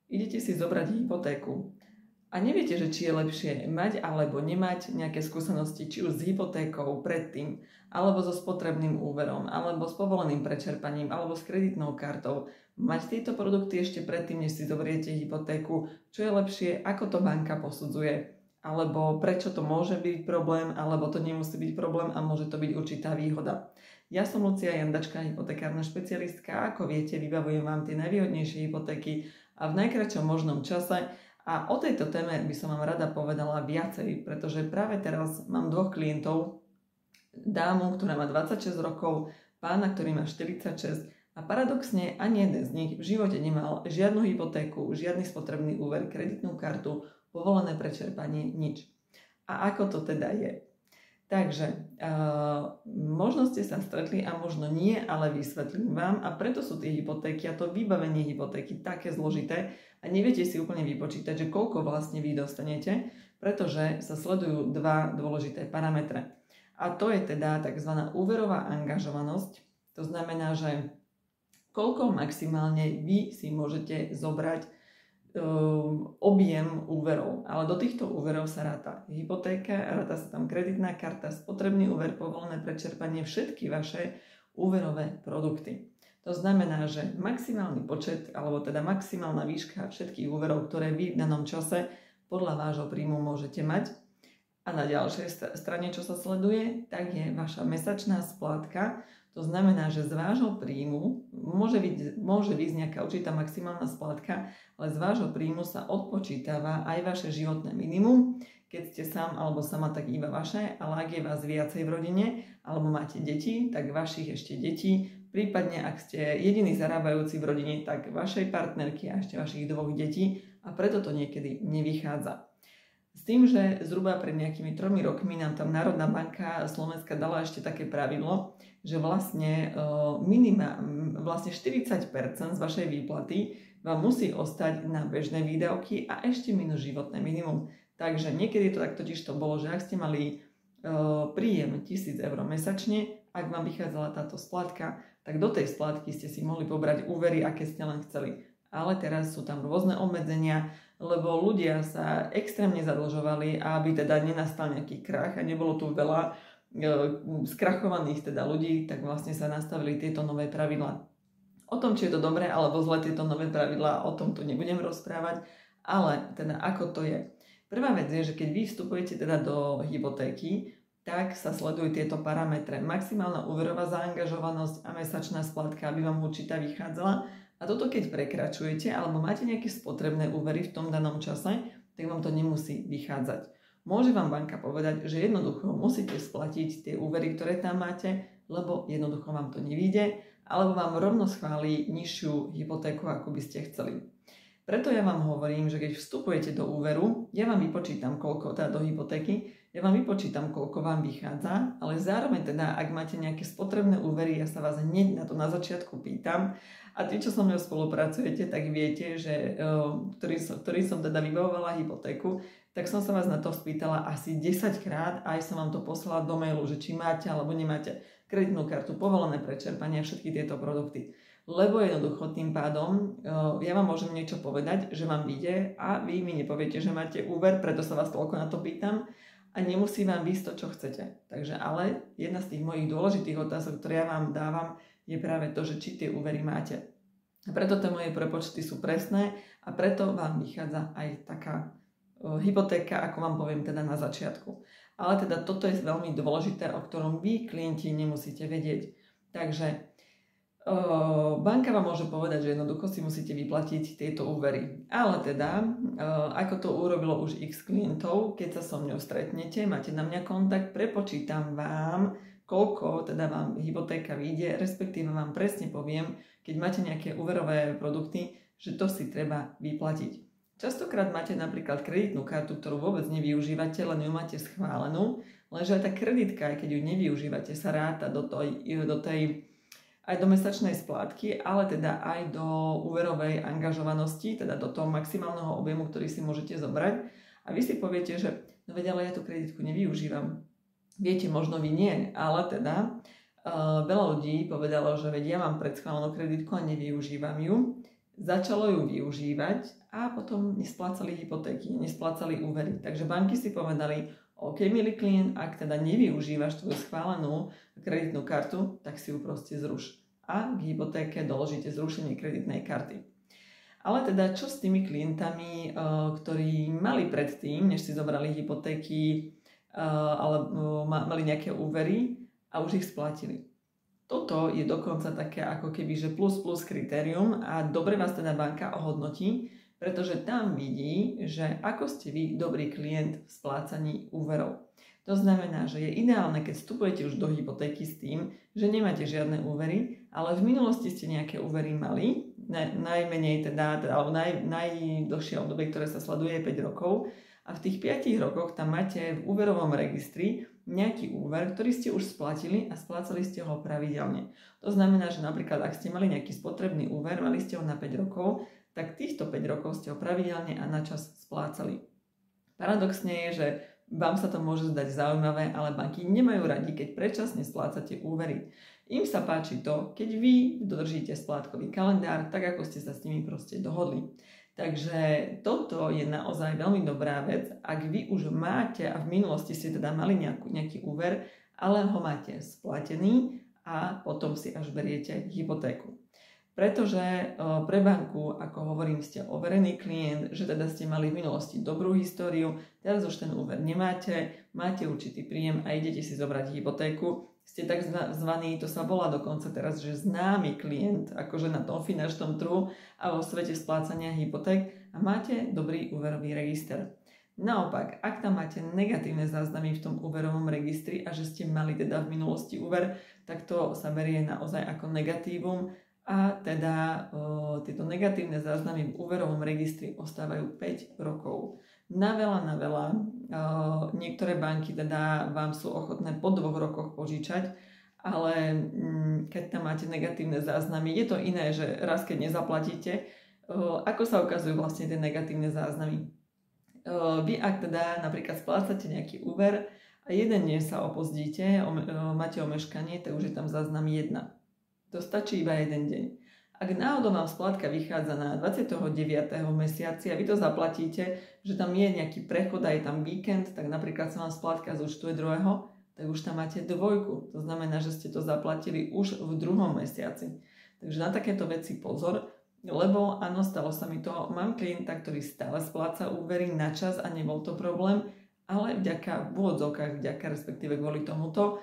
idete si zobrať hypotéku a neviete, že či je lepšie mať alebo nemať nejaké skúsenosti, či už s hypotékou predtým, alebo so spotrebným úverom, alebo s povoleným prečerpaním, alebo s kreditnou kartou. Mať tieto produkty ešte predtým, než si zoberiete hypotéku, čo je lepšie, ako to banka posudzuje, alebo prečo to môže byť problém, alebo to nemusí byť problém a môže to byť určitá výhoda. Ja som Lucia Jandačka, hypotekárna špecialistka. Ako viete, vybavujem vám tie najvýhodnejšie hypotéky a v najkratšom možnom čase. A o tejto téme by som vám rada povedala viacej, pretože práve teraz mám dvoch klientov, dámu, ktorá má 26 rokov, pána, ktorý má 46 a paradoxne ani jeden z nich v živote nemal žiadnu hypotéku, žiadny spotrebný úver, kreditnú kartu, povolené prečerpanie, nič. A ako to teda je? Takže možno ste sa stretli a možno nie, ale vysvetlím vám a preto sú tie hypotéky a to vybavenie hypotéky také zložité a neviete si úplne vypočítať, že koľko vlastne vy dostanete, pretože sa sledujú dva dôležité parametre. A to je teda tzv. Úverová angažovanosť, to znamená, že koľko maximálne vy si môžete zobrať objem úverov, ale do týchto úverov sa ráta hypotéka, ráta sa tam kreditná karta, spotrebný úver, povolené prečerpanie, všetky vaše úverové produkty. To znamená, že maximálny počet, alebo teda maximálna výška všetkých úverov, ktoré vy v danom čase podľa vášho príjmu môžete mať. A na ďalšej strane, čo sa sleduje, tak je vaša mesačná splátka. To znamená, že z vášho príjmu môže výjsť nejaká určitá maximálna splátka, ale z vášho príjmu sa odpočítava aj vaše životné minimum. Keď ste sám alebo sama, tak iba vaše, ale ak je vás viacej v rodine alebo máte deti, tak vašich ešte detí. Prípadne, ak ste jediný zarábajúci v rodine, tak vašej partnerky a ešte vašich dvoch detí a preto to niekedy nevychádza. S tým, že zhruba pred nejakými 3 rokmi nám tam Národná banka Slovenska dala ešte také pravidlo, že vlastne 40% z vašej výplaty vám musí ostať na bežné výdavky a ešte minus životné minimum. Takže niekedy to tak totiž to bolo, že ak ste mali príjem 1 000 eur mesačne, ak vám vychádzala táto splátka, tak do tej splátky ste si mohli pobrať úvery, aké ste len chceli. Ale teraz sú tam rôzne obmedzenia, lebo ľudia sa extrémne zadlžovali a aby teda nenastal nejaký krach a nebolo tu veľa skrachovaných teda ľudí, tak vlastne sa nastavili tieto nové pravidlá. O tom, či je to dobré alebo zle tieto nové pravidlá, o tom tu nebudem rozprávať, ale teda ako to je. Prvá vec je, že keď vy vstupujete teda do hypotéky, tak sa sledujú tieto parametre. Maximálna úverová zaangažovanosť a mesačná splátka, aby vám určitá vychádzala. A toto keď prekračujete alebo máte nejaké spotrebné úvery v tom danom čase, tak vám to nemusí vychádzať. Môže vám banka povedať, že jednoducho musíte splatiť tie úvery, ktoré tam máte, lebo jednoducho vám to nevyjde, alebo vám rovno schválí nižšiu hypotéku, ako by ste chceli. Preto ja vám hovorím, že keď vstupujete do úveru, ja vám vypočítam koľko, teda do hypotéky, ja vám vypočítam koľko vám vychádza, ale zároveň teda, ak máte nejaké spotrebné úvery, ja sa vás hneď na to na začiatku pýtam a tí, čo so mnou spolupracujete, tak viete, že ktorý som teda vybavovala hypotéku, tak som sa vás na to spýtala asi 10 krát a aj som vám to poslala do mailu, že či máte alebo nemáte kreditnú kartu, povolené prečerpanie, všetky tieto produkty. Lebo jednoducho tým pádom ja vám môžem niečo povedať, že vám vyjde a vy mi nepoviete, že máte úver, preto sa vás toľko na to pýtam a nemusí vám výjsť to, čo chcete. Takže ale jedna z tých mojich dôležitých otázok, ktoré ja vám dávam, je práve to, že či tie úvery máte. A preto tie moje prepočty sú presné a preto vám vychádza aj taká hypotéka, ako vám poviem teda na začiatku. Ale teda toto je veľmi dôležité, o ktorom vy, klienti, nemusíte vedieť. Takže banka vám môže povedať, že jednoducho si musíte vyplatiť tieto úvery. Ale teda, ako to urobilo už x klientov, keď sa so mňou stretnete, máte na mňa kontakt, prepočítam vám, koľko teda vám hypotéka vyjde, respektíve vám presne poviem, keď máte nejaké úverové produkty, že to si treba vyplatiť. Častokrát máte napríklad kreditnú kartu, ktorú vôbec nevyužívate, len ju máte schválenú, lenže aj tá kreditka, aj keď ju nevyužívate, sa ráta do tej aj do mesačnej splátky, ale teda aj do úverovej angažovanosti, teda do toho maximálneho objemu, ktorý si môžete zobrať. A vy si poviete, že no veď, ale ja tú kreditku nevyužívam. Viete, možno vy nie, ale teda veľa ľudí povedalo, že veď ja mám predschválenú kreditku a nevyužívam ju. začalo ju využívať a potom nesplácali hypotéky, nesplácali úvery. Takže banky si povedali, OK, milý klient, ak teda nevyužívaš tvoju schválenú kreditnú kartu, tak si ju proste zruš. A k hypotéke doložíte zrušenie kreditnej karty. Ale teda čo s tými klientami, ktorí mali predtým, než si zobrali hypotéky, alebo mali nejaké úvery a už ich splatili? Toto je dokonca také ako keby, že plus kritérium a dobre vás teda banka ohodnotí, pretože tam vidí, že ako ste vy dobrý klient v splácaní úverov. To znamená, že je ideálne, keď vstupujete už do hypotéky s tým, že nemáte žiadne úvery, ale v minulosti ste nejaké úvery mali, najmenej teda, alebo najdlhšie obdobie, ktoré sa sleduje je 5 rokov, a v tých 5 rokoch tam máte v úverovom registri nejaký úver, ktorý ste už splatili a splácali ste ho pravidelne. To znamená, že napríklad ak ste mali nejaký spotrebný úver, mali ste ho na 5 rokov, tak týchto 5 rokov ste ho pravidelne a načas splácali. Paradoxne je, že vám sa to môže zdať zaujímavé, ale banky nemajú radi, keď predčasne splácate úvery. Im sa páči to, keď vy dodržíte splátkový kalendár, tak ako ste sa s nimi proste dohodli. Takže toto je naozaj veľmi dobrá vec, ak vy už máte a v minulosti ste teda mali nejaký úver, ale ho máte splatený a potom si až beriete hypotéku. Pretože pre banku, ako hovorím, ste overený klient, že teda ste mali v minulosti dobrú históriu, teraz už ten úver nemáte, máte určitý príjem a idete si zobrať hypotéku, ste takzvaný, to sa volá dokonca teraz, že známy klient, akože na tom finančnom trhu a vo svete splácania hypoték a máte dobrý úverový register. Naopak, ak tam máte negatívne záznamy v tom úverovom registri a že ste mali teda v minulosti úver, tak to sa berie naozaj ako negatívum. A teda tieto negatívne záznamy v úverovom registri ostávajú 5 rokov. Na veľa. Niektoré banky teda vám sú ochotné po 2 rokoch požičať, ale keď tam máte negatívne záznamy, je to iné, že raz keď nezaplatíte, ako sa ukazujú vlastne tie negatívne záznamy. Vy ak teda napríklad splácate nejaký úver a jeden deň sa opozdíte, máte omeškanie, tak už je tam záznam 1. To stačí iba jeden deň. Ak náhodou vám splátka vychádza na 29. mesiaci a vy to zaplatíte, že tam je nejaký prechod a je tam víkend, tak napríklad sa vám splátka zúčtuje 2., tak už tam máte 2. To znamená, že ste to zaplatili už v 2. mesiaci. Takže na takéto veci pozor, lebo áno, stalo sa mi to. Mám klienta, ktorý stále spláca úvery na čas a nebol to problém, ale v úvodzovkách respektíve kvôli tomuto,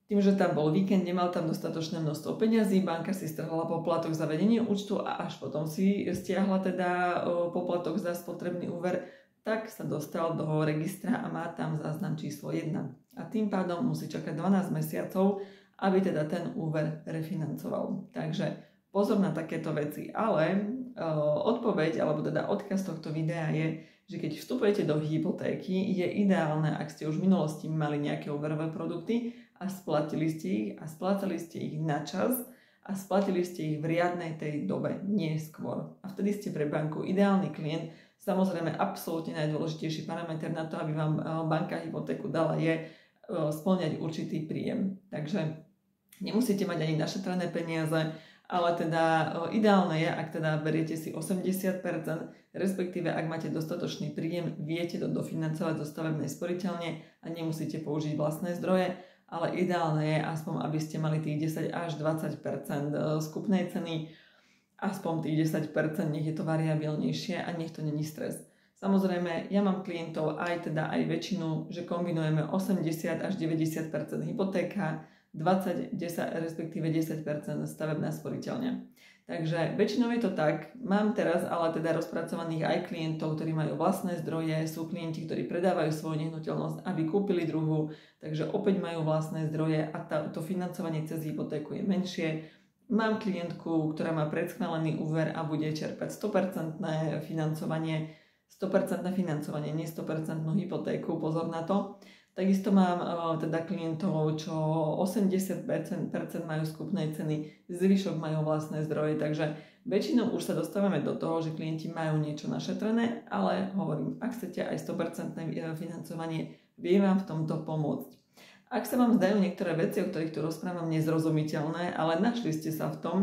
tým, že tam bol víkend, nemal tam dostatočné množstvo peňazí, banka si strhla poplatok za vedenie účtu a až potom si stiahla teda poplatok za spotrebný úver, tak sa dostal do registra a má tam záznam číslo 1. A tým pádom musí čakať 12 mesiacov, aby teda ten úver refinancoval. Takže pozor na takéto veci. Ale odpoveď, alebo teda odkaz tohto videa je, že keď vstupujete do hypotéky, je ideálne, ak ste už v minulosti mali nejaké úverové produkty, a splatili ste ich a splácali ste ich na čas a splatili ste ich v riadnej tej dobe, nie skôr. A vtedy ste pre banku ideálny klient. Samozrejme, absolútne najdôležitejší parameter na to, aby vám banka hypotéku dala, je spĺňať určitý príjem. Takže nemusíte mať ani našetrené peniaze, ale teda ideálne je, ak teda beriete si 80%, respektíve ak máte dostatočný príjem, viete to dofinancovať zo stavebnej sporiteľne a nemusíte použiť vlastné zdroje, ale ideálne je aspoň, aby ste mali tých 10 až 20% skupnej ceny, aspoň tých 10%, nech je to variabilnejšie a nech to není stres. Samozrejme, ja mám klientov aj väčšinu, že kombinujeme 80 až 90% hypotéka, 20, 10, respektíve 10% stavebná sporiteľňa. Takže väčšinou je to tak. Mám teraz ale teda rozpracovaných aj klientov, ktorí majú vlastné zdroje, sú klienti, ktorí predávajú svoju nehnuteľnosť, aby kúpili druhú, takže opäť majú vlastné zdroje a to financovanie cez hypotéku je menšie. Mám klientku, ktorá má predschválený úver a bude čerpať 100% financovanie, nie 100% hypotéku, pozor na to. Takisto mám teda klientov, čo 80% majú skupnej ceny, zvyšok majú vlastné zdroje, takže väčšinou už sa dostávame do toho, že klienti majú niečo našetrené, ale hovorím, ak chcete aj 100% financovanie, viem vám v tomto pomôcť. Ak sa vám zdajú niektoré veci, o ktorých tu rozprávam, nezrozumiteľné, ale našli ste sa v tom,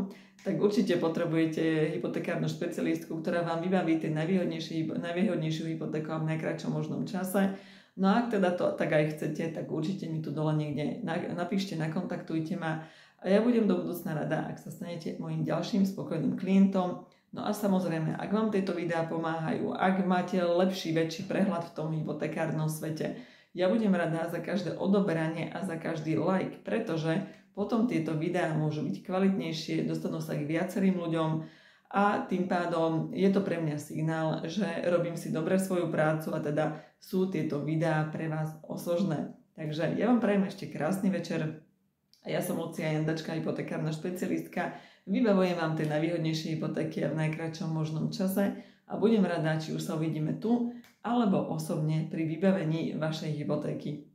tak určite potrebujete hypotekárnu špecialistku, ktorá vám vybaví tie najvýhodnejšiu hypotéku v najkratšom možnom čase. No a ak teda to tak aj chcete, tak určite mi tu dole niekde napíšte, nakontaktujte ma a ja budem do budúcna rada, ak sa stanete môjim ďalším spokojným klientom. No a samozrejme, ak vám tieto videá pomáhajú, ak máte lepší, väčší prehľad v tom hypotekárnom svete, ja budem rada za každé odoberanie a za každý like, pretože potom tieto videá môžu byť kvalitnejšie, dostanú sa k viacerým ľuďom a tým pádom je to pre mňa signál, že robím si dobre svoju prácu a teda sú tieto videá pre vás osožné. Takže ja vám prajem ešte krásny večer a ja som Lucia Jandačka, hypotekárna špecialistka. Vybavujem vám tie najvýhodnejšie hypotéky v najkratšom možnom čase a budem rada, či už sa uvidíme tu, alebo osobne pri vybavení vašej hypotéky.